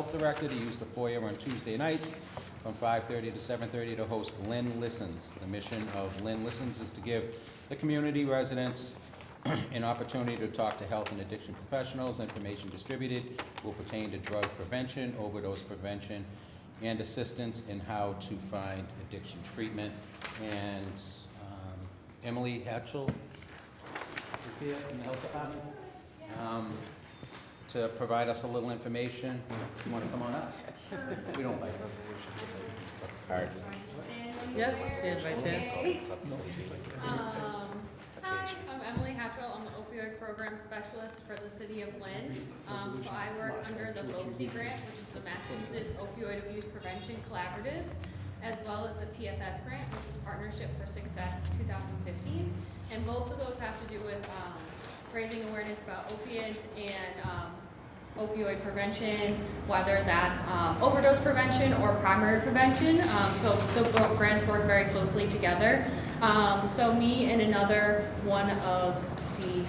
Health Director to use the foyer on Tuesday nights from 5:30 to 7:30 to host Lynn Listens. The mission of Lynn Listens is to give the community residents an opportunity to talk to health and addiction professionals. Information distributed will pertain to drug prevention, overdose prevention, and assistance in how to find addiction treatment. And Emily Hatchell is here from the health department to provide us a little information. You want to come on up? We don't like resolutions. All right. Yep, stand right there. Hi, I'm Emily Hatchell. I'm the opioid program specialist for the city of Lynn. So I work under the BOCI grant, which is the Massachusetts Opioid Abuse Prevention Collaborative, as well as the PFS grant, which is Partnership for Success 2015. And both of those have to do with raising awareness about opiates and opioid prevention, whether that's overdose prevention or primary prevention. So the grants work very closely together. So me and another one of the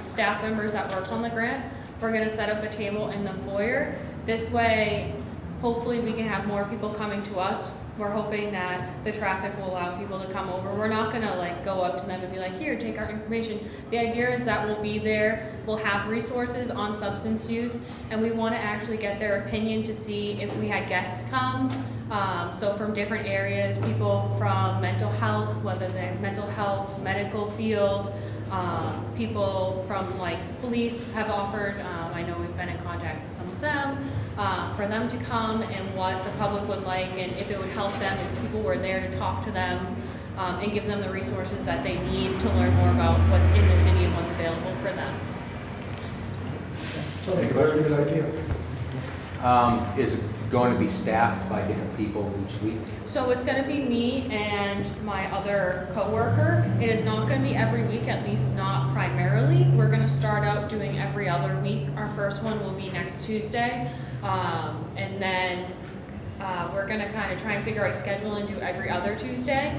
staff members that works on the grant, we're gonna set up a table in the foyer. This way, hopefully we can have more people coming to us. We're hoping that the traffic will allow people to come over. We're not gonna like go up to them and be like, here, take our information. The idea is that we'll be there, we'll have resources on substance use, and we wanna actually get their opinion to see if we had guests come. So from different areas, people from mental health, whether they're mental health, medical field, people from like police have offered, I know we've been in contact with some of them, for them to come and what the public would like and if it would help them if people were there to talk to them and give them the resources that they need to learn more about what's in the city and what's available for them. Sounds like a very good idea. Is it going to be staffed by different people each week? So it's going to be me and my other coworker. It is not going to be every week, at least not primarily. We're going to start out doing every other week. Our first one will be next Tuesday. And then we're going to kind of try and figure out a schedule and do every other Tuesday.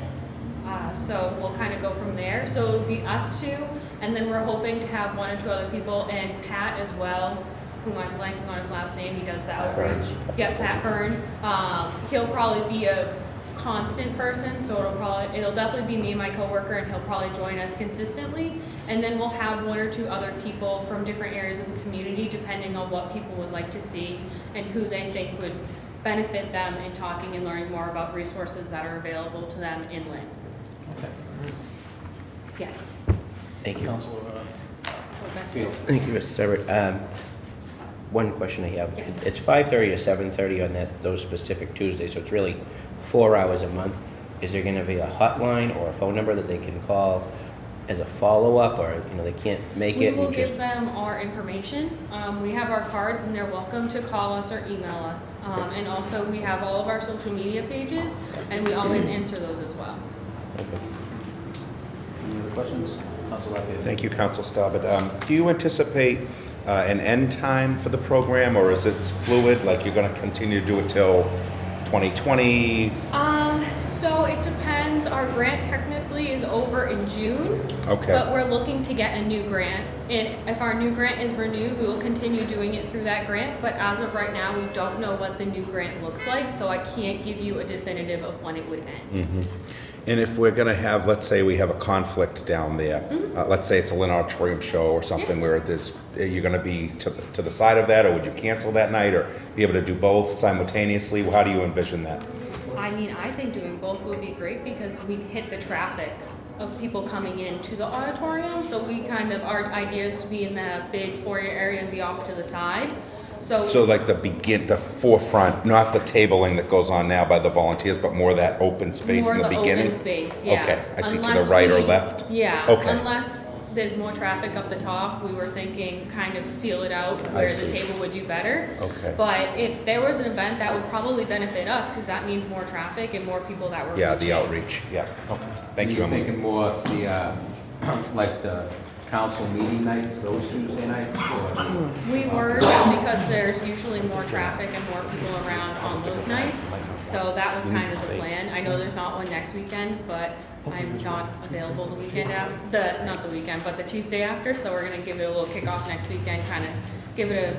So we'll kind of go from there. So it'll be us two, and then we're hoping to have one or two other people, and Pat as well, who I'm blanking on his last name, he does the outreach. Yeah, Pat Byrne. He'll probably be a constant person, so it'll definitely be me and my coworker, and he'll probably join us consistently. And then we'll have one or two other people from different areas of the community, depending on what people would like to see and who they think would benefit them in talking and learning more about resources that are available to them in Lynn. Okay. Yes. Thank you. Councilor Field. Thank you, Mr. Seibert. One question I have. Yes. It's 5:30 to 7:30 on those specific Tuesdays, so it's really 4 hours a month. Is there going to be a hotline or a phone number that they can call as a follow-up, or they can't make it? We will give them our information. We have our cards, and they're welcome to call us or email us. And also, we have all of our social media pages, and we always answer those as well. Okay. Any other questions? Councilor Field. Thank you, Council Staubach. Do you anticipate an end time for the program, or is it fluid, like you're going to continue to do it till 2020? So it depends. Our grant technically is over in June. Okay. But we're looking to get a new grant. And if our new grant is renewed, we will continue doing it through that grant. But as of right now, we don't know what the new grant looks like, so I can't give you a definitive of when it would end. Mm-hmm. And if we're going to have, let's say we have a conflict down there, let's say it's a Lynn Auditorium show or something where you're going to be to the side of that, or would you cancel that night, or be able to do both simultaneously? How do you envision that? I mean, I think doing both would be great because we'd hit the traffic of people coming into the auditorium. So our idea is to be in the big foyer area and be off to the side. So like the forefront, not the tabling that goes on now by the volunteers, but more that open space in the beginning? Open space, yeah. Okay, I see, to the right or left? Yeah, Okay. unless there's more traffic up the top, we were thinking kind of feel it out where the table would do better. Okay. But if there was an event, that would probably benefit us because that means more traffic and more people that were Yeah, the reaching. outreach, yeah, okay. Thank you, You're Emily. thinking more of the, like the council meeting nights, those Tuesday nights? Or? We were, just because there's usually more traffic and more people around on those nights. So that was kind of the plan. I know there's not one next weekend, but I'm not available the weekend not the weekend, but the Tuesday after. So we're gonna give it a little kickoff next weekend, kind of give it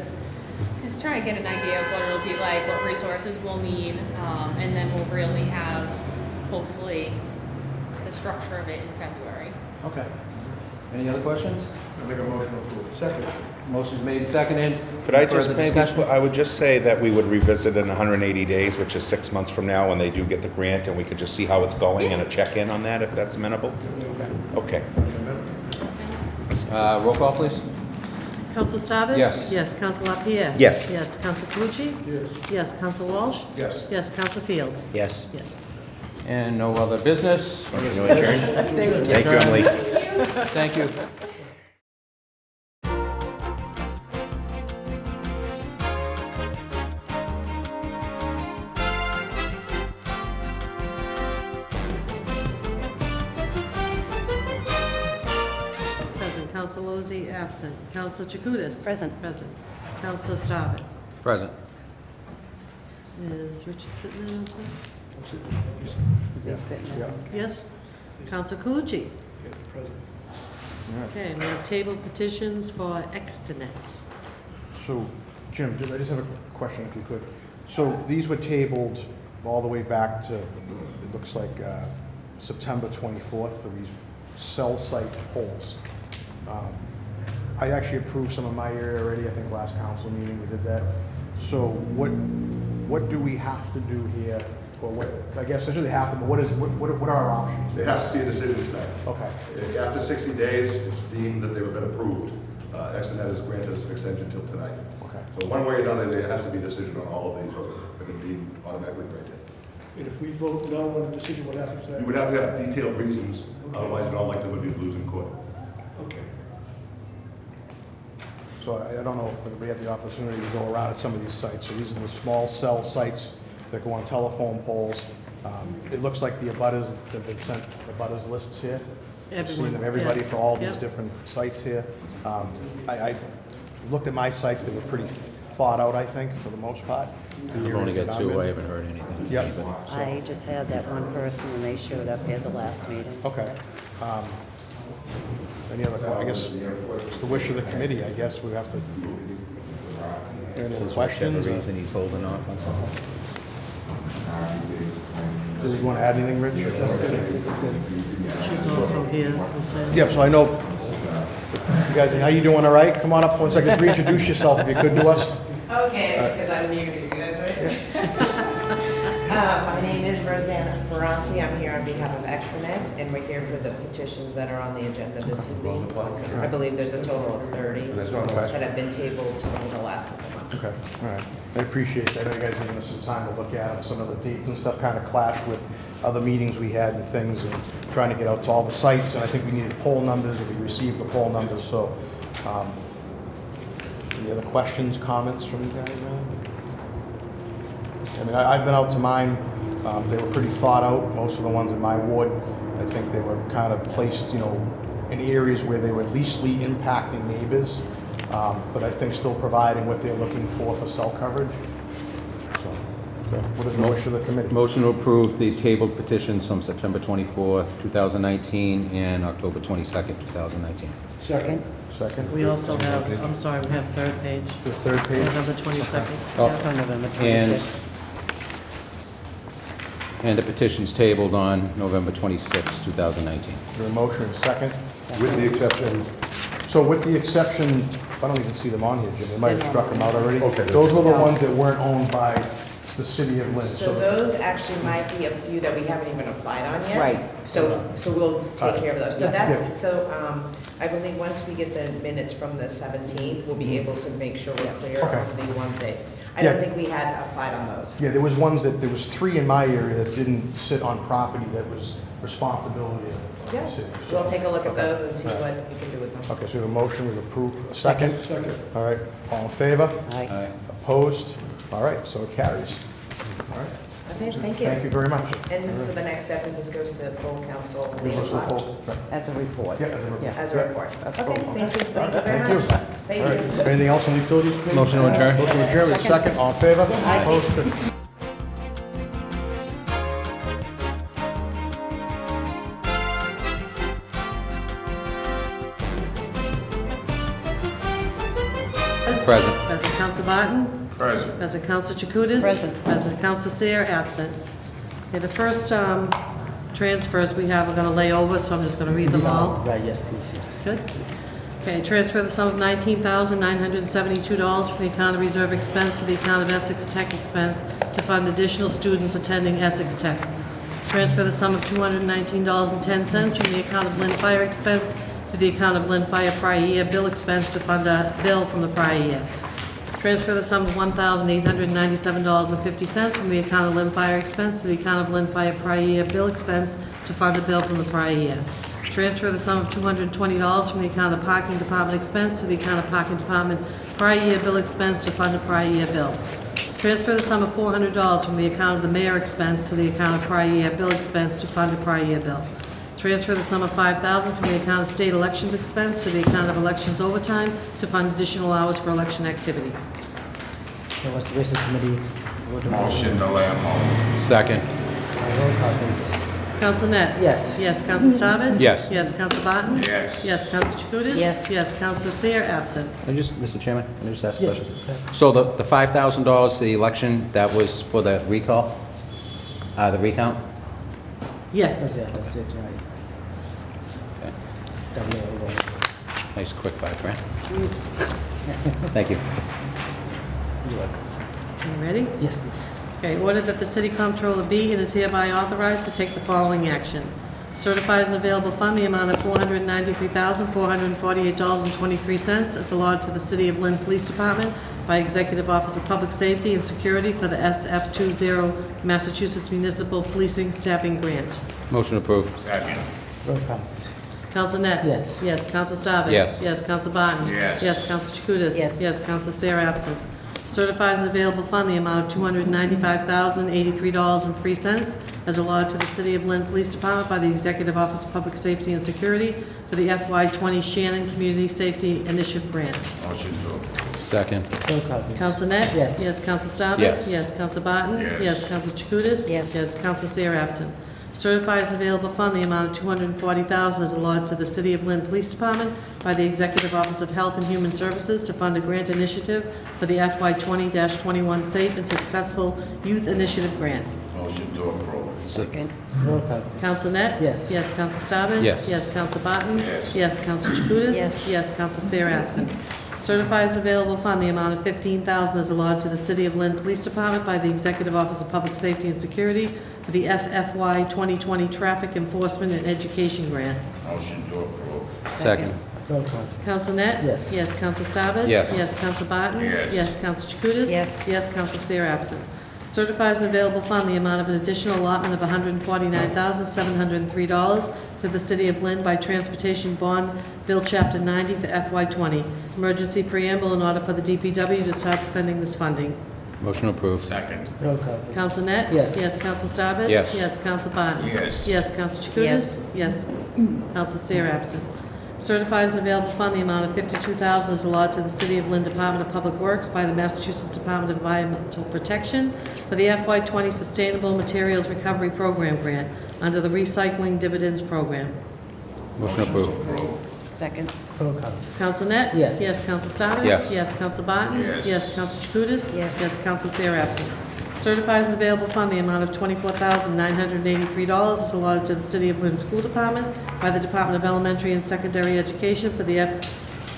just try to get an idea of what it'll be like, what resources we'll need, and then we'll really have, hopefully, the structure of it in February. Okay. Any other questions? I make a motion to approve. Second. Motion's made, seconded. Could I Any just further maybe, discussion? I would just say that we would revisit in 180 days, which is 6 months from now, when they do get the grant, and we could just see how it's going and a check-in on that, if that's amenable? Okay. Roll call, please. Counsel Staben? Yes. Yes, Counsel LaPierre? Yes. Yes, Counsel Calucci? Yes. Yes, Counsel Walsh? Yes. Yes, Counsel Field? Yes. Yes. And no other business. Motion to adjourn? Thank you, Emily. Thank you. Present. Counsel Lozey, absent. Counsel Chakutis? Present. Present. Counsel Staben? Present. Is Richard sitting in? Yeah. Yes? Counsel Calucci? Yeah, present. Okay, we have table petitions for Extenet. So, Jim, I just have a question if you could. So these were tabled all the way back to, it looks like September 24th for these cell site polls. I actually approved some in my area already, I think last council meeting we did that. So what do we have to do here? Or what, I guess it shouldn't have to, but what are our options? There has to be a decision tonight. Okay, After 60 days, it's deemed that they've been approved. Extenet has granted us an extension until tonight. okay. So one way or another, there has to be a decision on all of these, or they've been deemed automatically granted. And if we vote no on the decision, what happens then? You would have to have detailed reasons, otherwise in all likelihood you'd lose in court. Okay. So I don't know if we had the opportunity to go around at some of these sites. So these are the small cell sites that go on telephone poles. It looks like the abutters have been sent, the abutters lists here. I've seen Everyone, them, everybody yes. for all these Yep. different sites here. I looked at my sites, they were pretty thought out, I think, for the most part. The I've only areas that got I'm two, in. I haven't heard anything. Yep. Anybody. I just had that one person and they showed up here the last meeting. Okay. Any other, I guess, it's the wish of the committee, I guess we have to. Any other questions? Whichever or- reason he's holding off on something. Do you want to add anything, Rich? She's also here, we said. Yep, so I know, you guys, how you doing, all right? Come on up for 1 second, just reintroduce yourself if you could to us. Okay, because I'm new to you guys, right? My name is Rosanna Ferranti. I'm here on behalf of Extenet, and we're here for the petitions that are on the agenda this evening. I believe there's a total of 30 that have been tabled over the last couple of months. Okay, all right. I appreciate that. I know you guys giving us some time to look at them. Some of the dates and stuff kind of clashed with other meetings we had and things, and trying to get out to all the sites. And I think we needed poll numbers, and we received the poll numbers, so. Any other questions, comments from you guys? I mean, I've been out to mine. They were pretty thought out, most of the ones in my ward. I think they were kind of placed, in areas where they were leastly impacting neighbors, but I think still providing what they're looking for cell coverage. So, what is the wish of the committee? Motion to approve the tabled petitions from September 24th, 2019, and October 22nd, 2019. Second. Second? We also have, I'm sorry, we have third page, The third page? November 22nd. Oh. Yeah. On November And- 26th. And the petitions tabled on November 26th, 2019. Is there a motion, second? With the exception, So with the exception, I don't even see them on here, Jim, they might have struck them out already. Okay. Those were the ones that weren't owned by the city of Lynn. So those actually might be a few that we haven't even applied on yet. Right. So we'll take care of those. So Yeah. that's, I believe once we get the minutes from the 17th, we'll be able to make sure we're clear Okay. on the ones that, I don't Yeah. think we had applied on those. Yeah, there was there was 3 in my area that didn't sit on property that was responsibility of Yeah, the city. we'll take a look at Okay. those and see All right. what we can do with them. Okay, so we have a motion, we've approved, a second? Second. All right, all in favor? Aye. Aye. Opposed? All right, so it carries. All right, Okay, thank you. thank you very much. And so the next step is this goes to the full council Goes legal to the file full- As a report. Yeah, as a report. as a report. Okay, thank you, thank you very Thank you. much. All Thank right, you. anything else on the utilities, please? Motion to adjourn. Motion to adjourn, we have a second, all in favor? Opposed? Good. Present. Present. Counsel Barton? Present. Present Counsel Chakutis? Present. Present Counsel Seer, absent. Okay, the first transfers we have, we're going to lay over, so I'm just going to read them all. Right, yes, please. Good. Okay, transfer the sum of $19,972 from the account of reserve expense to the account of Essex Tech expense to fund additional students attending Essex Tech. Transfer the sum of $219.10 from the account of Lynn Fire expense to the account of Lynn Fire prior year bill expense to fund a bill from the prior year. Transfer the sum of $1,897.50 from the account of Lynn Fire expense to the account of Lynn Fire prior year bill expense to fund a bill from the prior year. Transfer the sum of $220 from the account of parking department expense to the account of parking department prior year bill expense to fund a prior year bill. Transfer the sum of $400 from the account of the mayor expense to the account of prior year bill expense to fund a prior year bill. Transfer the sum of $5,000 from the account of state elections expense to the account of elections overtime to fund additional hours for election activity. So what's the rest of the committee? Motion to lay on hold. Second. Roll call, please. Counsel Net? Yes. Yes, Counsel Staben? Yes. Yes, Counsel Barton? Yes. Yes, Counsel Chakutis? Yes. Yes, Counsel Seer, absent. Mr. Chairman, can I just ask a Yeah. question? So the $5,000, the election, that was for the recall, the recount? Yes. Yeah, that's it, right. Okay. Double it. Nice quick $5,000. Thank you. You're welcome. You ready? Yes, please. Okay, order that the city comptroller be and is hereby authorized to take the following action. Certifies an available fund the amount of $493,448.23 as allotted to the City of Lynn Police Department by Executive Office of Public Safety and Security for the SF20 Massachusetts Municipal Policing Staffing Grant. Motion approved. Second. Roll call, please. Counsel Net? Yes. Yes, Counsel Staben? Yes. Yes, Counsel Barton? Yes. Yes, Counsel Chakutis? Yes. Yes, Counsel Seer, absent. Certifies an available fund the amount of $295,083.03 as allotted to the City of Lynn Police Department by the Executive Office of Public Safety and Security for the FY20 Shannon Community Safety Initiative Grant. Motion to. Second. Roll call, please. Counsel Net? Yes. Yes, Counsel Staben? Yes. Yes, Counsel Barton? Yes. Yes, Counsel Chakutis? Yes. Yes, Counsel Seer, absent. Certifies an available fund the amount of $240,000 as allotted to the City of Lynn Police Department by the Executive Office of Health and Human Services to fund a grant initiative for the FY20-21 Safe and Successful Youth Initiative Grant. Motion to approve. Second. Roll call, please. Counsel Net? Yes. Yes, Counsel Staben? Yes. Yes, Counsel Barton? Yes. Yes, Counsel Chakutis? Yes. Yes, Counsel Seer, absent. Certifies available fund the amount of $15,000 as allotted to the City of Lynn Police Department by the Executive Office of Public Safety and Security for the FFY 2020 Traffic Enforcement and Education Grant. Motion to approve. Second. Roll call. Counsel Net? Yes. Yes, Counsel Staben? Yes. Yes, Counsel Barton? Yes. Yes, Counsel Chakutis? Yes. Yes, Counsel Seer, absent. Certifies an available fund the amount of an additional allotment of $149,703 to the City of Lynn by Transportation Bond Bill Chapter 90 for FY20. Emergency preamble in order for the DPW to start spending this funding. Motion approved. Second. Roll call, please. Counsel Net? Yes. Yes, Counsel Staben? Yes. Yes, Counsel Barton? Yes. Yes, Counsel Chakutis? Yes. Counsel Seer, absent. Certifies an available fund the amount of $52,000 is allotted to the City of Lynn Department of Public Works by the Massachusetts Department of Environmental Protection for the FY20 Sustainable Materials Recovery Program Grant under the Recycling Dividends Program. Motion approved. Second. Roll call. Counsel Net? Yes. Yes, Counsel Staben? Yes. Yes, Counsel Barton? Yes. Yes, Counsel Chakutis? Yes. Yes, Counsel Seer, absent. Certifies an available fund the amount of $24,983 is allotted to the City of Lynn School Department by the Department of Elementary and Secondary Education for the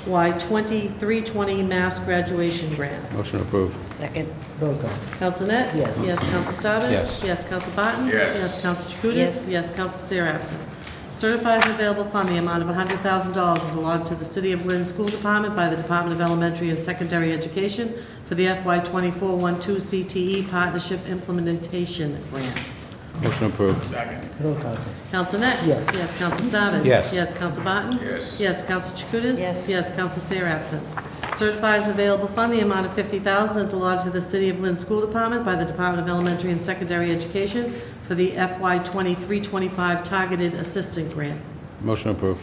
FY2320 Mass Graduation Grant. Motion approved. Second. Roll call. Counsel Net? Yes. Yes, Counsel Staben? Yes. Yes, Counsel Barton? Yes. Yes, Counsel Chakutis? Yes. Yes, Counsel Seer, absent. Certifies an available fund the amount of $100,000 is allotted to the City of Lynn School Department by the Department of Elementary and Secondary Education for the FY2412 CTE Partnership Implementation Grant. Motion approved. Second. Roll call, please. Counsel Net? Yes. Yes, Counsel Staben? Yes. Yes, Counsel Barton? Yes. Yes, Counsel Chakutis? Yes. Yes, Counsel Seer, absent. Certifies an available fund the amount of $50,000 is allotted to the City of Lynn School Department by the Department of Elementary and Secondary Education for the FY2325 Targeted Assistant Grant. Motion approved.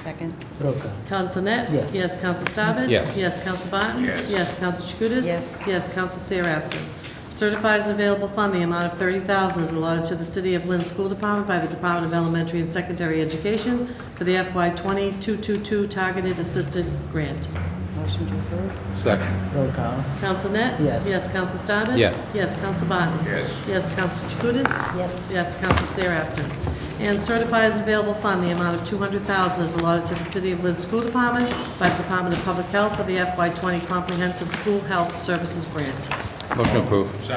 Second. Roll call. Counsel Net? Yes. Yes, Counsel Staben? Yes. Yes, Counsel Barton? Yes. Yes, Counsel Chakutis? Yes. Yes, Counsel Seer, absent. Certifies an available fund the amount of $30,000 is allotted to the City of Lynn School Department by the Department of Elementary and Secondary Education for the FY2222 Targeted Assistant Grant. Motion to approve? Second. Roll call. Counsel Net? Yes. Yes, Counsel Staben? Yes. Yes, Counsel Barton? Yes. Yes, Counsel Chakutis? Yes. Yes, Counsel Seer absent. And certifies available fund, the amount of $200,000 is allotted to the City of Lynn School Department by the Department of Public Health for the FY20 Comprehensive School Health Services Grant. Motion approved.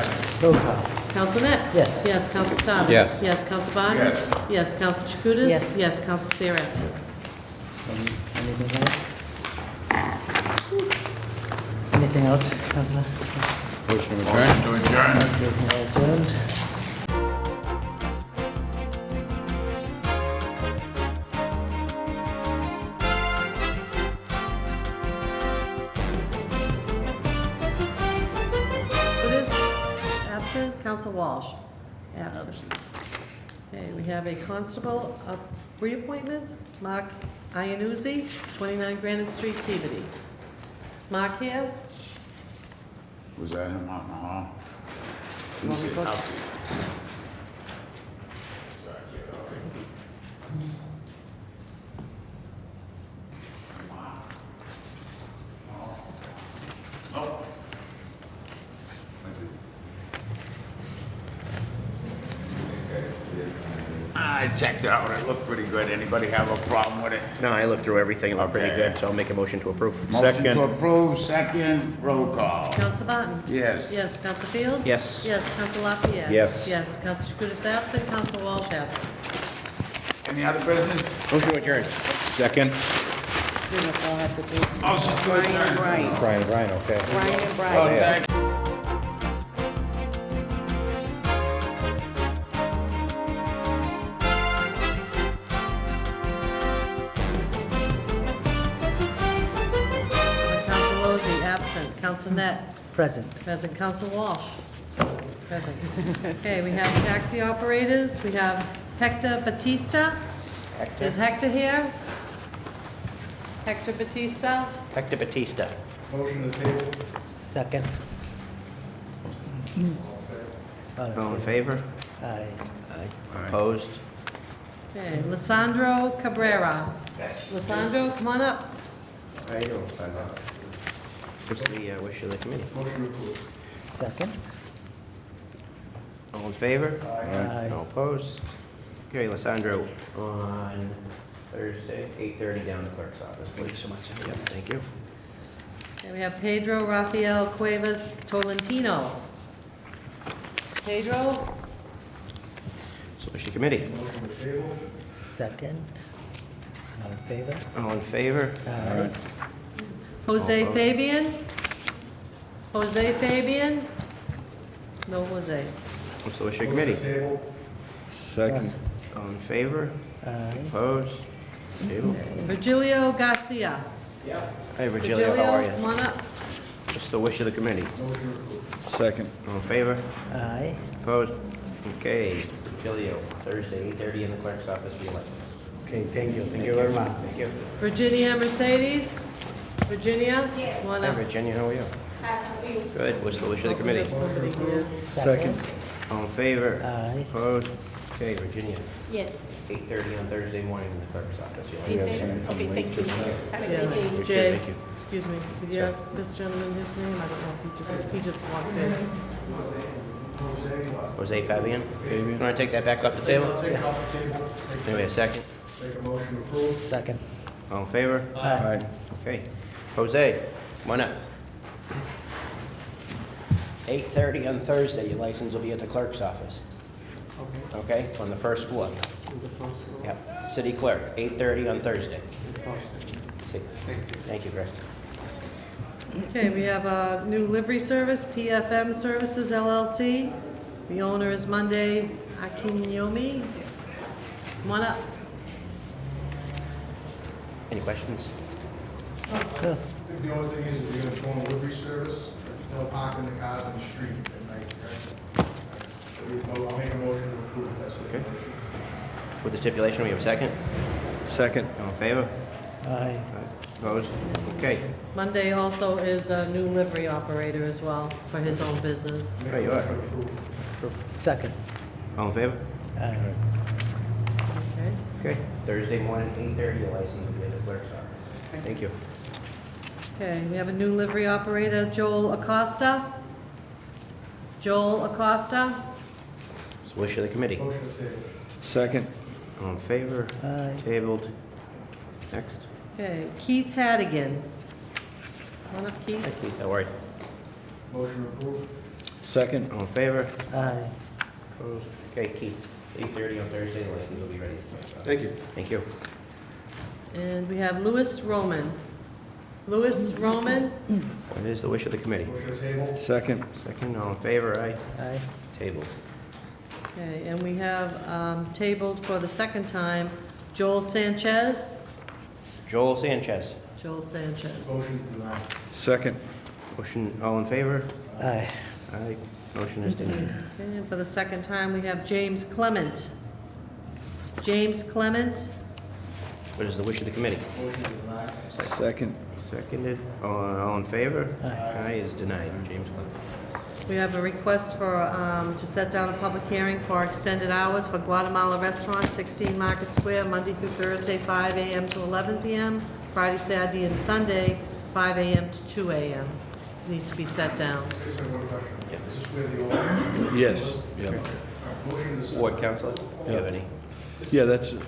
Roll call. Counsel Net? Yes. Yes, Counsel Staben? Yes. Yes, Counsel Barton? Yes. Yes, Counsel Chakutis? Yes. Yes, Counsel Seer absent. Anything else? Anything else, Counselor? Motion adjourned. Okay, we're adjourned. Chakutis? Absent. Counsel Walsh? Absent. Okay, we have a constable reappointment, Mark Iannuzzi, 29 Granite Street, Peabody. Is Mark here? Was that him out in the hall? You want me to go- I'll see. I checked it out, it looked pretty good. Anybody have a problem with it? No, I looked through everything, it looked pretty Okay. good, so I'll make a motion to approve. Motion to approve, second, roll call. Counsel Barton? Yes. Yes, Counsel Field? Yes. Yes, Counsel Lafayette? Yes. Yes, Counsel Chakutis absent, Counsel Walsh absent. Any other business? Motion to adjourn. Second. I'll have to do. Motion to Brian and adjourn. Brian. Brian, okay. Brian and Oh, Brian. thank Counsel Lozey absent, Counsel Net Present. present, Counsel Walsh present. Okay, we have taxi operators, we have Hector Batista. Is Hector here? Hector Batista? Hector Batista. Motion to table. Second. All in favor? Aye. Aye. Opposed? Okay, Lissandro Cabrera. Lissandro, come on up. How you doing, what's the wish of the committee? Motion to approve. Second. All in favor? Aye. No opposed? Okay, Lissandro, on Thursday, 8:30 down the clerk's office. Thank you so much. Yep, thank you. Okay, we have Pedro Rafael Cuevas Tolentino. Pedro? So wish of the committee. Motion to table. Second. All in favor? All in favor? Aye. Jose All opposed. Fabian? Jose Fabian? No Jose. What's the wish of the Motion to committee? table. Second. All in favor? Aye. Opposed? Table. Virgilio Garcia. Hey, Virgilio, how are come you? on up. What's the wish of the committee? Motion to approve. Second. All in favor? Aye. Opposed? Okay, Virgilio, Thursday, 8:30 in the clerk's office for your license. Okay, thank you. Thank you very much. Thank you. Virginia Mercedes? Virginia? Come on Hi, up. Virginia, how are you? Good, what's the wish of the We have committee? somebody here. Second. All in favor? Aye. Opposed? Okay, Virginia, Yes. 8:30 on Thursday morning in the clerk's office. Your license. Okay, thank you. Have a Yeah, great day. Jay, Thank you. excuse me, could you ask this gentleman his name? I don't know if he just walked in. Jose Fabian? You want to take that back off the table? Take it off the table. Anyway, a second. Make a motion to approve. Second. All in favor? Aye. Okay. Jose, come on up. 8:30 on Thursday, your license will be at the clerk's office. Okay, on the first floor. Yep, city clerk, 8:30 on Thursday. See. Thank you, Greg. Okay, we have a new livery service, PFM Services LLC. The owner is Monday Akinyomi. Come on up. Any questions? Good. I think the only thing is if you're gonna form a livery service, no parking the cars on the street at night, right? I'll make a motion to approve it, that's the Okay. motion. With the stipulation, we have a second? Second. All in favor? Aye. Opposed? Okay. Monday also is a new livery operator as well for his own business. There you are. Second. All in favor? Aye. Okay. Okay. Thursday morning, 8:30, your license will be at the clerk's office. Thank you. Okay, we have a new livery operator, Joel Acosta. Joel Acosta. It's the wish of the committee. Motion to table. Second. All in favor? Aye. Tabled. Next. Okay, Keith Hadigan. Come on up, Keith. Hi, Keith, how are you? Motion approved. Second. All in favor? Aye. Opposed? Okay, Keith, 8:30 on Thursday, the license will be ready. Thank you. Thank you. And we have Louis Roman. Louis Roman. What is the wish of the committee? Motion to table. Second. Second, all in favor? Aye. Aye. Tabled. Okay, and we have tabled for the second time, Joel Sanchez. Joel Sanchez. Joel Sanchez. Motion denied. Second. Motion, all in favor? Aye. Aye. Motion is denied. Okay, and for the second time, we have James Clement. James Clement. What is the wish of the committee? Motion denied. Second. Seconded, all in favor? Aye. Aye is denied. James Clement. We have a request for, to set down a public hearing for extended hours for Guatemala Restaurant, 16 Market Square, Monday through Thursday, 5 a.m. to 11 p.m., Friday, Saturday, and Sunday, 5 a.m. to 2 a.m. Needs to be set down. Just have one question. Is this where the order? Yes. Yeah. Motion to. Ward Council, do you have any? Yeah, that's it.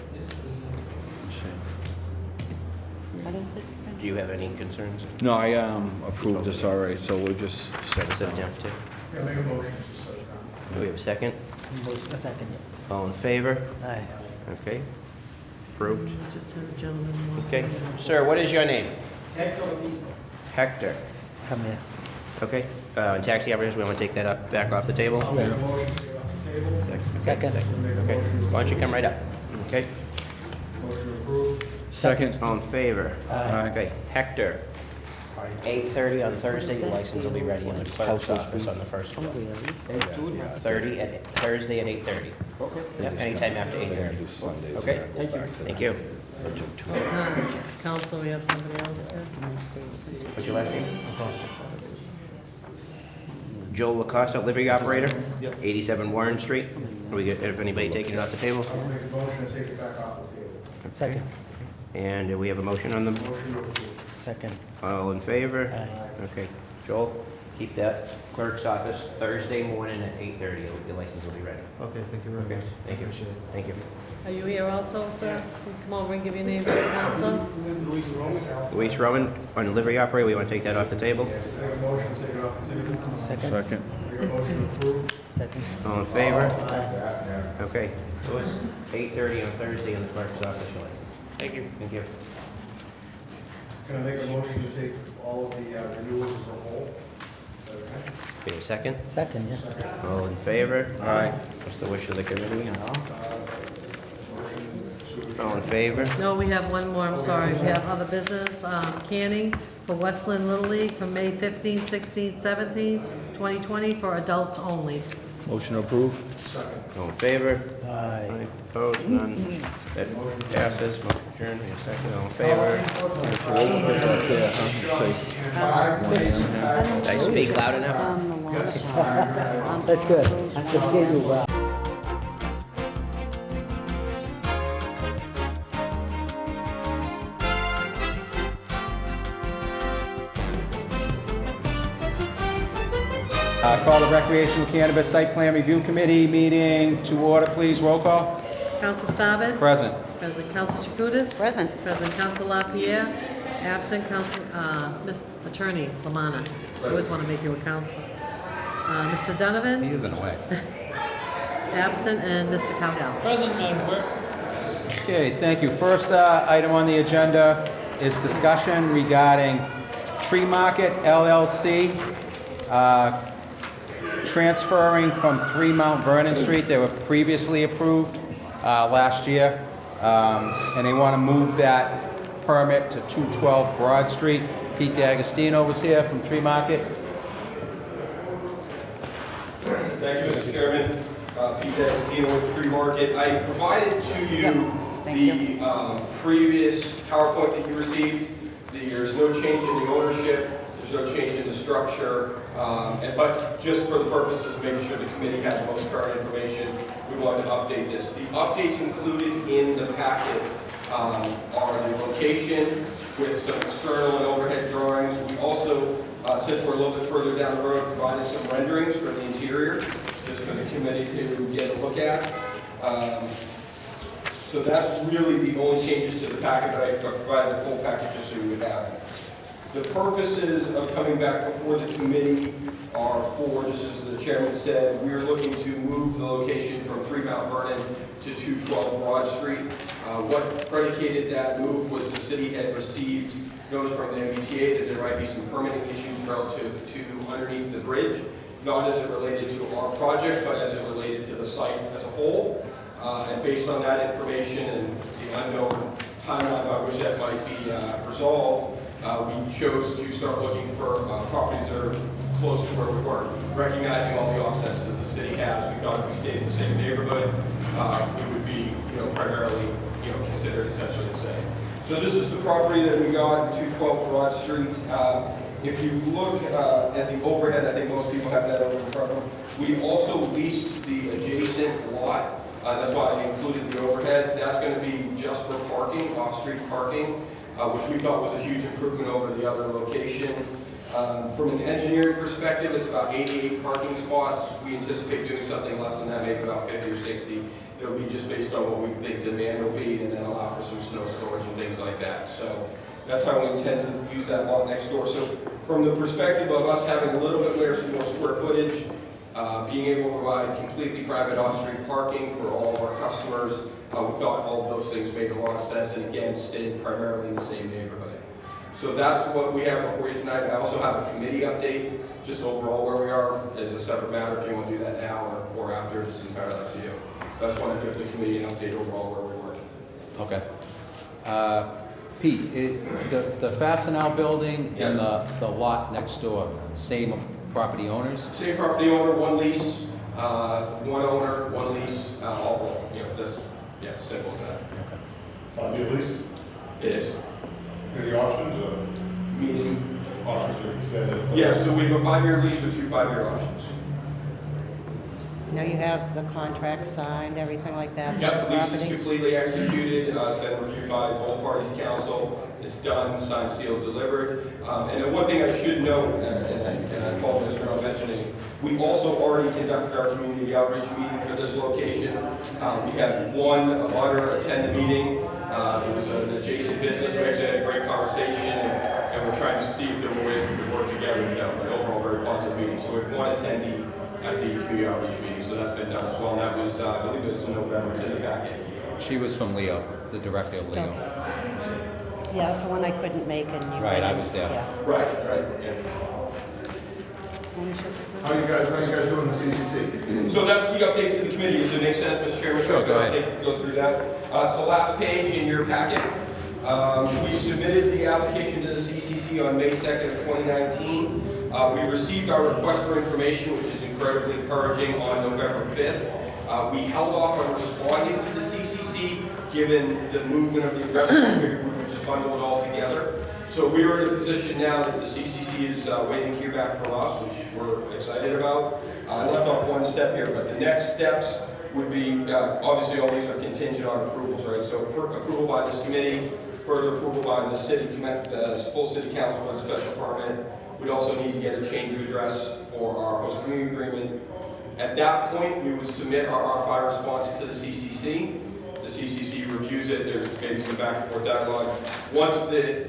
What is it? Do you have any concerns? No, I approved this already, so we'll just set it Set it down. down for two. Yeah, make a motion to set it down. Do we have a second? A second. All in favor? Aye. Okay. Approved. We just had a gentleman walk Okay. in. Sir, what is your name? Hector. Come here. Okay. Taxi operators, we want to take that up, back off the table? I'll make a motion to take it off the table. Okay, Second. Okay. Why don't you come right up? Okay. Motion approved. Second. All in favor? Aye. Okay. Hector. 8:30 on Thursday, your license will be ready in the clerk's office on the first floor. 30 at Thursday at 8:30. Okay. Yep, anytime after 8:30. Okay? Thank you. Thank you. Council, we have somebody else here. What's your last name? Joel Acosta, livery operator, 87 Warren Street. Are we good, if anybody taking it off the table? I'll make a motion to take it back off the table. Second. And we have a motion on them. Motion to approve. Second. All in favor? Aye. Okay. Joel, keep that clerk's office Thursday morning at 8:30. Your license will be ready. Okay, thank you very Okay, thank you. Thank you. Are you here also, sir? Can you come over and give your name to the council? Luis Roman, on livery operator, we want to take that off the table. Make a motion to take it off the table. Second. Second. Make a motion to approve. Second. All in favor? Okay. So it's 8:30 on Thursday in the clerk's office, your license. Thank you. Thank you. Can I make a motion to take all of the renewals as a whole? Is that okay? Okay, second? Second, yeah. All in favor? Aye. What's the wish of the committee? All in favor? No, we have one more, I'm sorry. We have other business, canning for Westland Little League from May 15, 16, 17, 2020 for adults only. Motion approved. All in favor? Aye. Opposed? None? That passes. Motion adjourned. Wait a second. All in favor? Did I speak loud enough? That's good. I could hear you well. Call the Recreational Cannabis Site Plan Review Committee meeting to order, please. Roll call. Counsel Staben? Present. President Counsel Chakutis? Present. President Counsel LaPierre? Absent Counsel, Miss Attorney Lamana. I always want to make you a counsel. Mr. He Donovan? is in a way. Absent, and Mr. Cowdell. Okay, thank you. First item on the agenda is discussion regarding Tree Market LLC, transferring from 3 Mount Vernon Street. They were previously approved last year, and they want to move that permit to 212 Broad Street. Pete D'Agostino was here from Tree Market. Thank you, Mr. Chairman. Pete D'Agostino with Tree Market. I provided to you the previous PowerPoint that you received. There's no change in the ownership. There's no change in the structure. But just for the purposes of making sure the committee had the most current information, we wanted to update this. The updates included in the packet are the location, with some external and overhead drawings. We also, since we're a little bit further down the road, provided some renderings for the interior, just for the committee to get a look at. So that's really the only changes to the packet, but I provided the full package just so you would have it. The purposes of coming back before the committee are for, just as the chairman said, we are looking to move the location from 3 Mount Vernon to 212 Broad Street. What predicated that move was the city had received notice from the MBTA that there might be some permitting issues relative to underneath the bridge, not as it related to our project, but as it related to the site as a whole. And based on that information and the unknown timeline by which that might be resolved, we chose to start looking for properties that are close to where we were, recognizing all the offsets that the city has. We thought if we stayed in the same neighborhood, it would be, primarily, considered essentially the same. So this is the property that we got in 212 Broad Street. If you look at the overhead, I think most people have that over in front of them. We also leased the adjacent lot. That's why I included the overhead. That's going to be just for parking, off-street parking, which we thought was a huge improvement over the other location. From an engineering perspective, it's about 88 parking spots. We anticipate doing something less than that, maybe about 50 or 60. It'll be just based on what we think demand will be, and then allow for some snow storage and things like that. So that's how we intend to use that lot next door. So from the perspective of us having a little bit more square footage, being able to provide completely private off-street parking for all of our customers, we thought all of those things made a lot of sense, and again, stayed primarily in the same neighborhood. So that's what we have before you tonight. I also have a committee update, just overall where we are, as a separate matter. If you want to do that now or after, it's entirely up to you. I just want to give the committee an update overall where we were. Okay. Pete, the Fastenal building and the lot next door, same property owners? Same property owner, one lease, one owner, one lease, all, that's, simple as that. Okay. 5-year lease? It is. Any options or? Meaning? Options are extended? Yeah, so we have a 5-year lease with 2 5-year options. Now you have the contract signed, everything like that for the Yep, lease is property? completely executed, it's been reviewed by both parties' council, it's done, signed, sealed, delivered. And then one thing I should note, and I apologize for not mentioning, we also already conducted our community outreach meeting for this location. We had one abutter attend the meeting. It was an adjacent business. We actually had a great conversation, and we're trying to see if there were ways we could work together. We had an overall very positive meeting. So we had one attendee at the community outreach meeting, so that's been done as well. And that was, I believe it was in November. It's in the packet. She was from Leo, the director of Leo. Okay. Yeah, that's the one I couldn't make and you. Right, I was there. Yeah. Right, yeah. How you guys doing the CCC? So that's the update to the committee. Does it make sense, Mr. Chairman? Sure, go ahead. Go through that. So last page in your packet, we submitted the application to the CCC on May 2nd of 2019. We received our request for information, which is incredibly encouraging, on November 5th. We held off on responding to the CCC, given the movement of the address. We would just bundle it all together. So we are in a position now that the CCC is waiting to hear back from us, which we're excited about. I left off one step here, but the next steps would be, obviously all these are contingent on approvals, right? So approval by this committee, further approval by the city, the full city council for the special permit. We'd also need to get a change of address for our host community agreement. At that point, we would submit our RFI response to the CCC. The CCC reviews it. There's maybe some back and forth dialogue. Once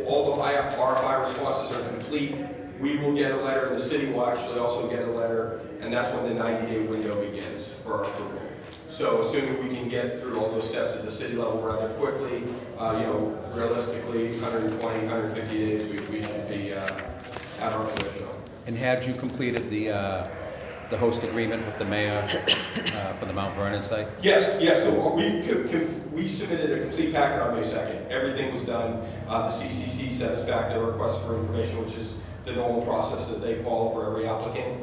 all the RFI responses are complete, we will get a letter, and the city will actually also get a letter, and that's when the 90-day window begins for our approval. So assuming we can get through all those steps at the city level rather quickly, realistically, 120, 150 days, we should be at our commission. And had you completed the host agreement with the mayor for the Mount Vernon site? Yes. So we submitted a complete packet on May 2nd. Everything was done. The CCC sent us back their request for information, which is the normal process that they follow for every applicant.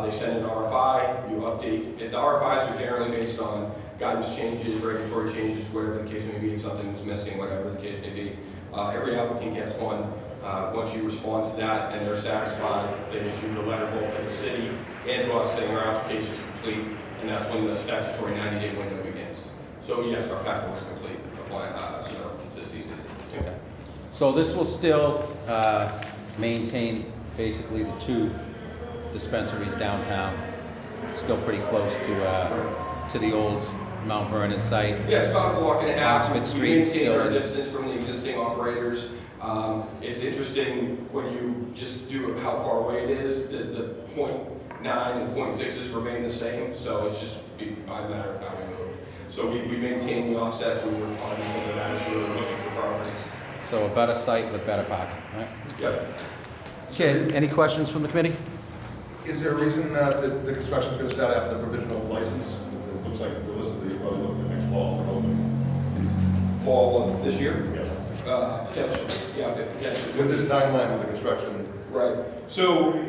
They send an RFI, you update. The RFIs are generally based on guidance changes, regulatory changes, whatever the case may be, if something was missing, whatever the case may be. Every applicant gets one. Once you respond to that and they're satisfied, they issue the letter both to the city and to us saying our application is complete, and that's when the statutory 90-day window begins. So yes, our packet was complete. Apply, the CCC. Okay. So this will still maintain basically the two dispensaries downtown, still pretty close to the old Mount Vernon site. Yeah, it's about a block and a half. Oxford We Street maintain still our in- distance from the existing operators. It's interesting when you just do how far away it is, the .9 and .6s remain the same, so it's just by a matter of how we move. So we maintain the offsets, we were cognizant of that as we were looking for properties. So a better site with better parking, right? Yep. Okay, any questions from the committee? Is there a reason that the construction's going to start after the provisional license? It looks like realistically, you're probably looking at next fall for opening. Fall of this year? Yeah. Potentially, yeah, potentially. With this timeline with the construction, Right. So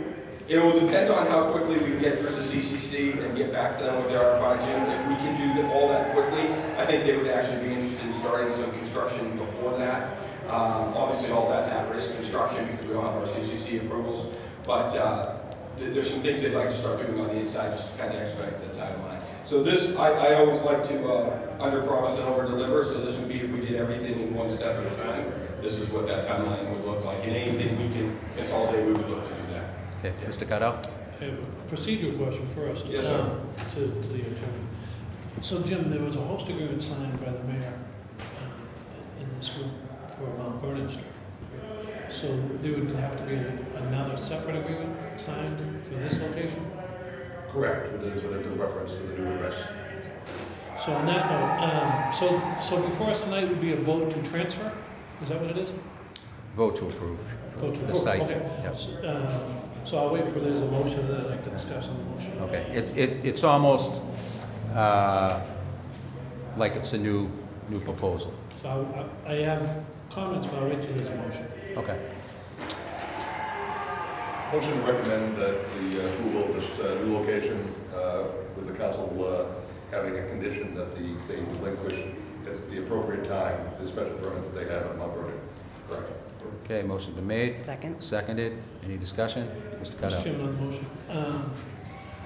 it will depend on how quickly we can get through the CCC and get back to them with their RFI, Jim. If we can do all that quickly, I think they would actually be interested in starting some construction before that. Obviously, all that's at-risk construction because we don't have our CCC approvals. But there's some things they'd like to start doing on the inside just to kind of expedite the timeline. So this, I always like to under-promise and over-deliver. So this would be if we did everything in one step at a time. This is what that timeline would look like. And anything we can consolidate, we would look to do that. Okay, Mr. Cuddow? I have a procedural question first. Yes, sir. To the attorney. So Jim, there was a host agreement signed by the mayor in this group for Mount Vernon Street. So there would have to be another separate agreement signed for this location? correct, with the reference to the new address. So on that note, so before us tonight would be a vote to transfer? Is that what it is? Vote to approve. Vote to The approve, site, okay. yep. So I'll wait for there's a motion and then I'd like to discuss on the motion. Okay, it's almost like it's a new proposal. So I have comments, but I'll wait till there's a motion. Okay. Motion to recommend that the approval of this new location with the council having a condition that they relinquish at the appropriate time the special permit that they have on Mount Vernon. Correct. Okay, motion been made. Second. Seconded. Any discussion? Mr. Mr. Cuddow? Chairman, on the motion.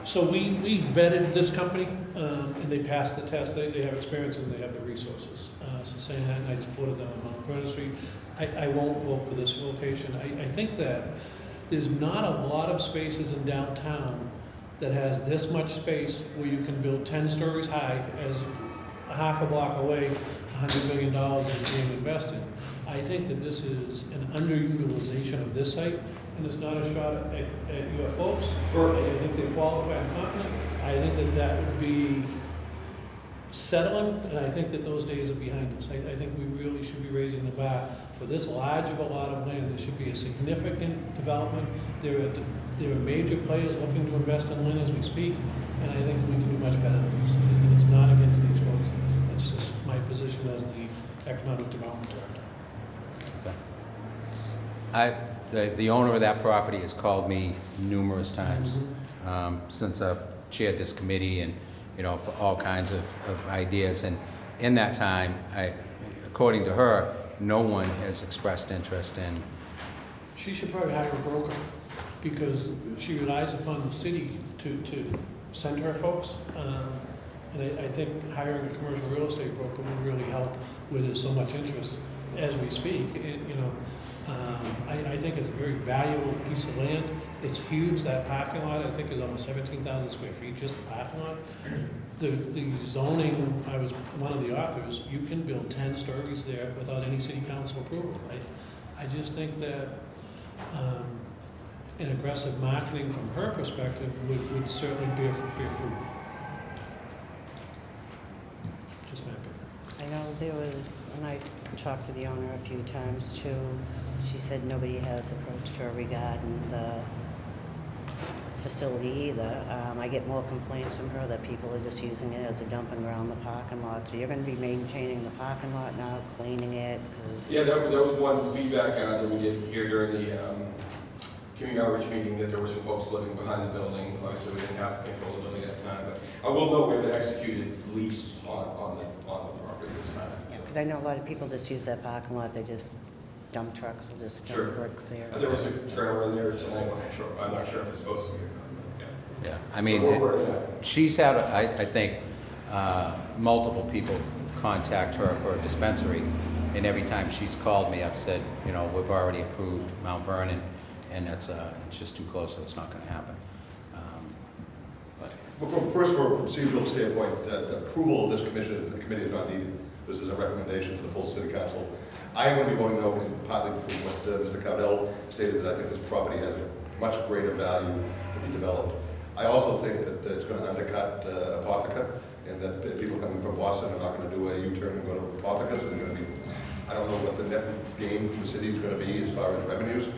So we vetted this company, and they passed the test. They have experience and they have the resources. So saying that, and I supported them on Mount Vernon Street. I won't vote for this location. I think that there's not a lot of spaces in downtown that has this much space where you can build 10 stories high as a half a block away, $100 million is being invested. I think that this is an underutilization of this site, and it's not a shot at your folks. Sure. I think they qualify and competent. I think that that would be settling, and I think that those days are behind us. I think we really should be raising the bar. For this large of a lot of land, there should be a significant development. There are major players looking to invest in Lynn as we speak, and I think we can do much better than this. And it's not against these folks. It's just my position as the economic development director. The owner of that property has called me numerous times since I've chaired this committee and, you know, for all kinds of ideas. And in that time, according to her, no one has expressed interest in. She should probably hire a broker because she relies upon the city to send her folks. And I think hiring a commercial real estate broker would really help where there's so much interest as we speak. I think it's a very valuable piece of land. It's huge, that parking lot, I think is almost 17,000 square feet, just the parking lot. The zoning, I was one of the authors, you can build 10 stories there without any city council approval. I just think that an aggressive marketing from her perspective would certainly bear fruit. Just my opinion. I know there was, when I talked to the owner a few times too, she said nobody has approached her regarding the facility either. I get more complaints from her that people are just using it as a dumping ground, the parking lot. So you're going to be maintaining the parking lot now, cleaning it? Yeah, that was one feedback that we did here during the community outreach meeting, that there were some folks living behind the building. Obviously, we didn't have control of the building at the time, but I will note we have an executed lease on the property this time. Because I know a lot of people just use that parking lot, they just dump trucks or just Sure. dump bricks there. There was a trailer in there tonight when I drove. I'm not sure if it's supposed to be or not. Yeah, I mean, So we're at she's had, I think, multiple people contact her for a dispensary, And every time she's called me, I've said, you know, we've already approved Mount Vernon, and it's just too close, so it's not gonna happen. But Well, first, from a procedural standpoint, the approval of this committee is not needed. This is a recommendation to the full city council. I am going to be voting no, partly for what Mr. Cowdell stated, that I think this property has a much greater value to be developed. I also think that it's going to undercut Apotheca, and that people coming from Boston are not going to do a U-turn and go to Apotheca, so they're going to be, I don't know what the net gain from the city is going to be as far as revenues.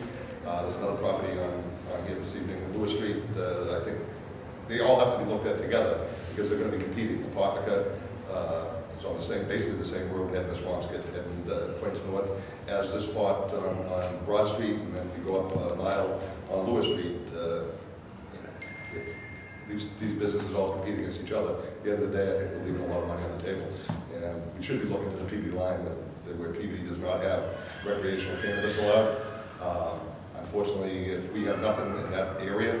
There's another property on here this evening on Lewis Street that I think they all have to be looked at together, because they're going to be competing. Apotheca is on the same, basically the same road, heading to Swampscott and points north, as this spot on Broad Street, and then you go up a mile on Lewis Street. If these businesses all compete against each other, at the end of the day, I think we're leaving a lot of money on the table. And we should be looking to the PB line, where PB does not have recreational cannabis allowed. Unfortunately, if we have nothing in that area,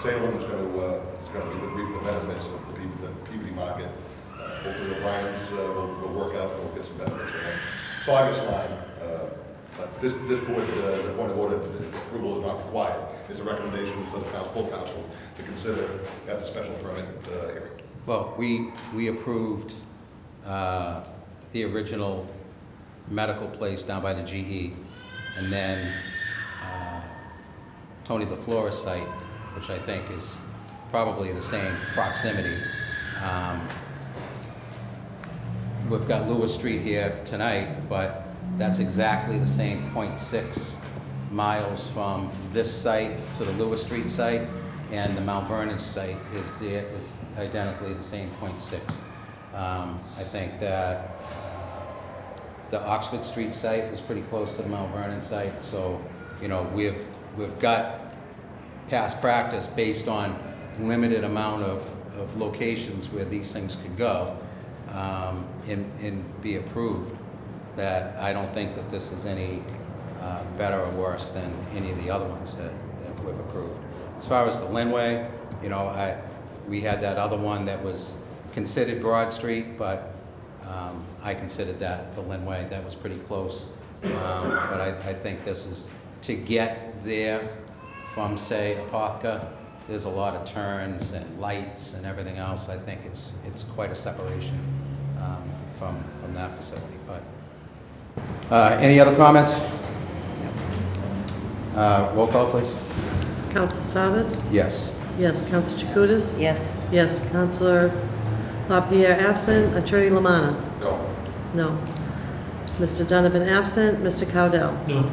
Salem is going to reap the benefits of the PB market. Hopefully O'Brien's will work out and we'll get some benefits from it. So August 9, but this board, the point of order, approval is not required. It's a recommendation for the full council to consider at the special permit hearing. Well, we approved the original medical place down by the GE, and then Tony the Florist site, which I think is probably the same proximity. We've got Lewis Street here tonight, but that's exactly the same 0.6 miles from this site to the Lewis Street site, and the Mount Vernon site is identically the same 0.6. I think that the Oxford Street site was pretty close to the Mount Vernon site, so you know we've got past practice based on limited amount of locations where these things could go and be approved. That I don't think that this is any better or worse than any of the other ones that we've approved. As far as the Linway, you know, we had that other one that was considered Broad Street, but I considered that the Linway. That was pretty close. But I think this is, to get there from, say, Apotheca, there's a lot of turns and lights and everything else. I think it's quite a separation from that facility. But any other comments? Roll call, please. Counsel Staben? Yes. Yes. Counsel Chakutis? Yes. Yes. Counselor LaPierre absent. Attorney Lamanna? No. No. Mr. Donovan absent. Mr. Cowdell? No.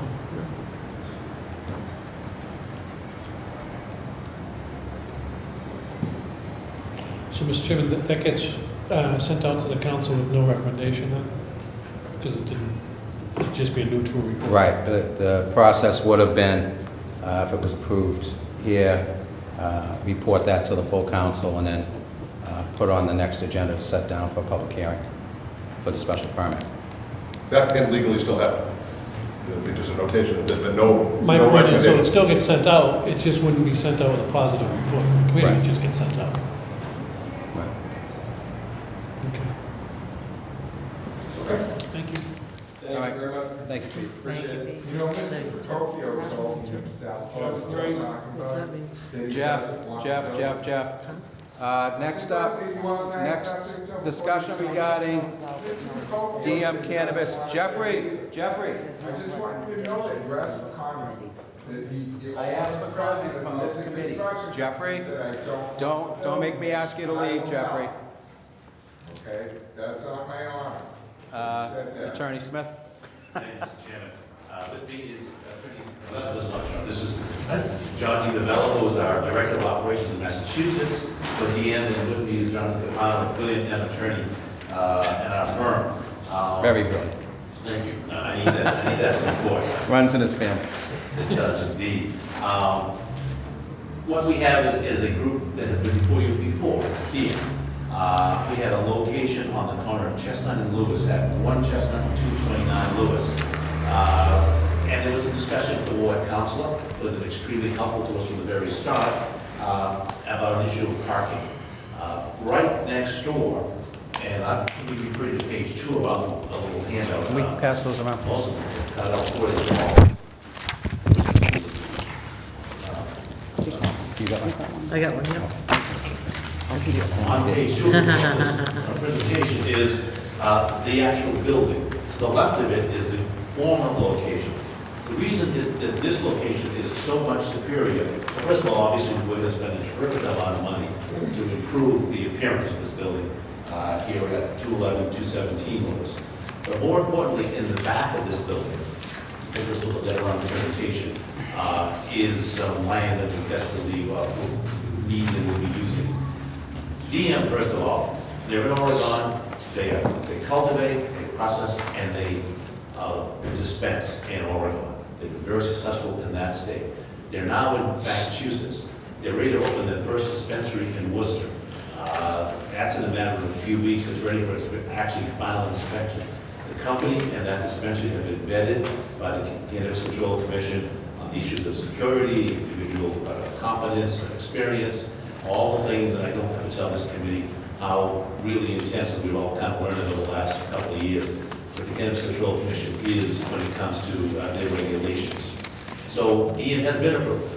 So, Mr. Chairman, that gets sent out to the council with no recommendation then? Because it'd just be a neutral report. Right. The process would have been, if it was approved here, report that to the full council and then put on the next agenda to set down for a public hearing for the special permit. That can legally still happen. It'll be just a notation that there's been no My point is, so recommendation. it still gets sent out, it just wouldn't be sent out with a positive report from the committee, Right. it just gets sent out. Right. Okay. Thank you. All right. Thank you, Pete. Thank you, Pete. You know, Mr. Tokyo told me himself, I was talking What's about. that mean? that he Jeff, doesn't want Jeff, to Jeff, know. Jeff. Next up, next discussion regarding Mr. Tokyo DM said Cannabis. that's why- Jeffrey. I just want you to know that you asked for comment, that he. I asked for comment from this committee. Jeffrey, don't make me ask you to leave, Jeffrey. Okay, that's on my honor. You said that. Attorney Smith? Thank you, Mr. Chairman. With me is this is John D. Novello, who is our Director of Operations in Massachusetts for DM, and with me is Jonathan Capano, William M. Attorney in our firm. Very good. Thank you. I need that support. Runs in his family. It does indeed. What we have is a group that has been before you before, here. We had a location on the corner of Chestnut and Lewis at 1 Chestnut and 229 Lewis. And there was a discussion with the ward councilor, that was extremely helpful to us from the very start, about an issue of parking. Right next door And I'm going to refer you to page 2 of our little handout. Can we pass those around? Also, cut out for you all. You got one? I got one, yeah. On page 2 of the presentation is the actual building. To the left of it is the former location. The reason that this location is so much superior, well, first of all, obviously, we're going to spend a terrific amount of money to improve the appearance of this building here at 211, 217 Lewis. But more importantly, in the back of this building, take this a little later on in the presentation, is some land that we desperately need and will be using. DM, first of all, they're in Oregon. They cultivate, they process, and they dispense in Oregon. They've been very successful in that state. They're now in Massachusetts. They're ready to open their first dispensary in Worcester. That's in a matter of a few weeks. It's ready for its actually final inspection. The company and that dispensary have been vetted by the Cannabis Control Commission on issues of security, individual competence, and experience, all the things that I don't have to tell this committee how really intensely we've all kind of learned over the last couple of years what the Cannabis Control Commission is when it comes to their regulations. So DM has been approved.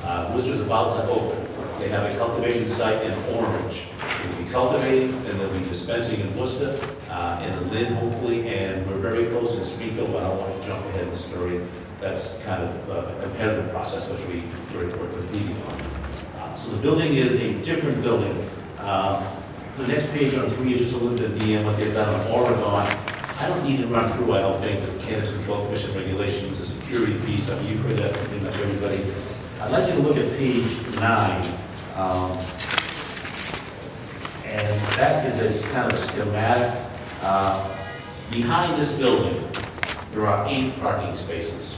Worcester's about to open. They have a cultivation site in Orange. So we'll be cultivating, and they'll be dispensing in Worcester, in Lynn hopefully, and we're very close in Springfield, but I don't want to jump ahead in the story. That's kind of a competitive process which we're competing on. So the building is a different building. The next page on 3 is just a little bit of DM, what they've done in Oregon. I don't need to run through, I don't think, the Cannabis Control Commission regulations, the security piece. I mean, you've heard that from pretty much everybody. I'd like you to look at page 9. And that is a kind of schematic. Behind this building, there are 8 parking spaces.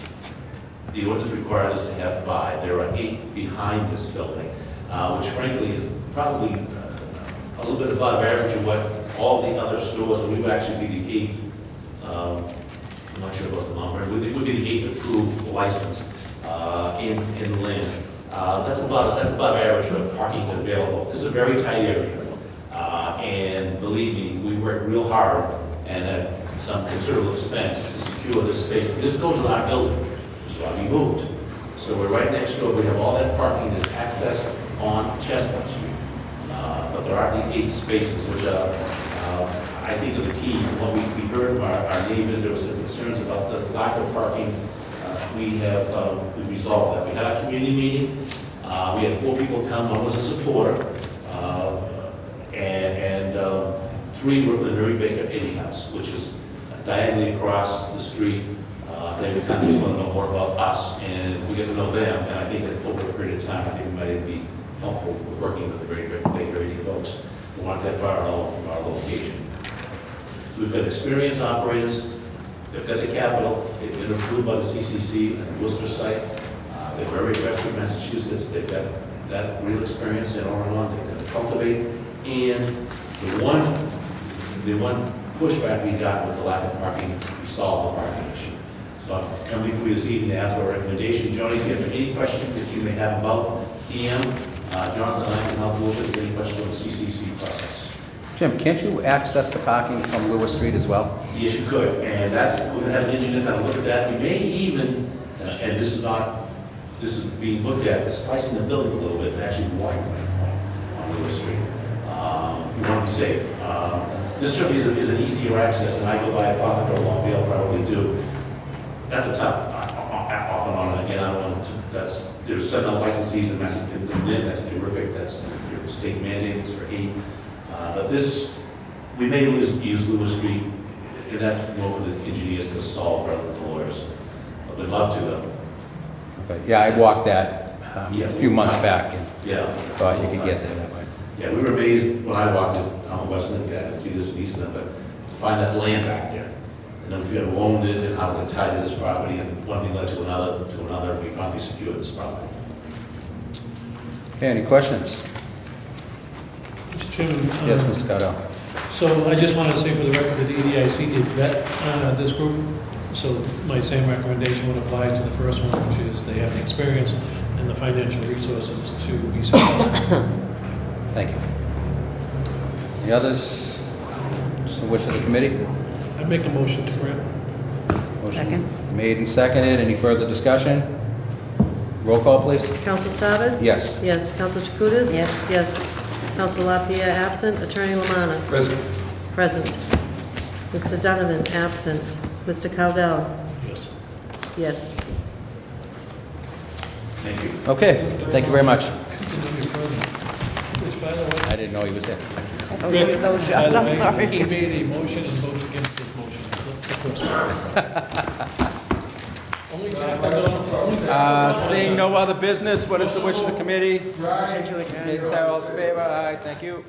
The ordinance requires us to have 5. There are 8 behind this building, which frankly is probably a little bit above average of what all the other stores, and we would actually be the 8th, I'm not sure about the number, it would be the 8th approved license in Lynn. That's about average for parking available. This is a very tight area. And believe me, we work real hard and at some considerable expense to secure this space. But this goes with our building. This is why we moved. So we're right next door. We have all that parking, there's access on Chestnut Street. But there are the 8 spaces, which I think are the key. What we heard from our neighbors, there was some concerns about the lack of parking. We resolved that. We had a community meeting. We had 4 people come. One was a supporter, and 3 were from the Mary Baker Eddie House, which is diagonally across the street. They would kind of just want to know more about us, and we get to know them. And I think that over a period of time, I think we might even be helpful with working with the Mary Baker Eddie folks who aren't that far at all from our location. So we've got experienced operators. They've got the capital. They've been approved by the CCC and the Worcester site. They're very aggressive in Massachusetts. They've got that real experience in Oregon. They're going to cultivate. And the one pushback we got with the lack of parking, we solved the parking issue. So I'm coming for you this evening to ask for a recommendation. Johnny's here for any questions that you may have about DM. Jonathan and I can help you with any questions on the CCC process. Jim, can't you access the parking from Lewis Street as well? Yes, you could, and we're gonna have an engineer kind of look at that. We may even, and this is being looked at, slicing the building a little bit and actually widening on Lewis Street. We want to be safe. This certainly is an easier access, and I go by a Apothecary or Long Vale probably do. That's a tough, off and on, and again, I don't want to, there's 7 licensees in Massachusetts, that's terrific, that's your state mandates for 8. But this, we may use Lewis Street, and that's more for the engineers to solve rather than the lawyers. But we'd love to, though. Okay. Yeah, I walked that a few months back and thought you could get there that way. Yeah, we were amazed when I walked it on West Lynn, I didn't see this in East Lynn, but to find that land back there. And then if you had owned it and how to tie to this property, and one thing led to another, we finally secured this property. Okay, any questions? Mr. Chairman. Yes, Mr. Cotto. So I just wanted to say for the record that the EDIC did vet this group. So my same recommendation would apply to the first one, which is they have the experience and the financial resources to be successful. Thank you. The others? What's the wish of the committee? I make a motion to grant. Motion Second. Made and seconded. Any further discussion? Roll call, please. Counsel Staben? Yes. Yes. Counsel Chakutis? Yes. Yes. Counsel LaPierre, absent. Attorney Lamanna? President, Present. Mr. Donovan, absent. Mr. Cowdell? Yes. Yes. Thank you. Okay, thank you very much. Continue further. Which, by the way, I didn't know he was here. Don't give me those by shots, the I'm way, sorry. he made a motion and voted against his motion. The first one. Only Jack- Seeing no other business, what is the wish of the committee? Motion to adjourn. All those in favor? Aye, thank you.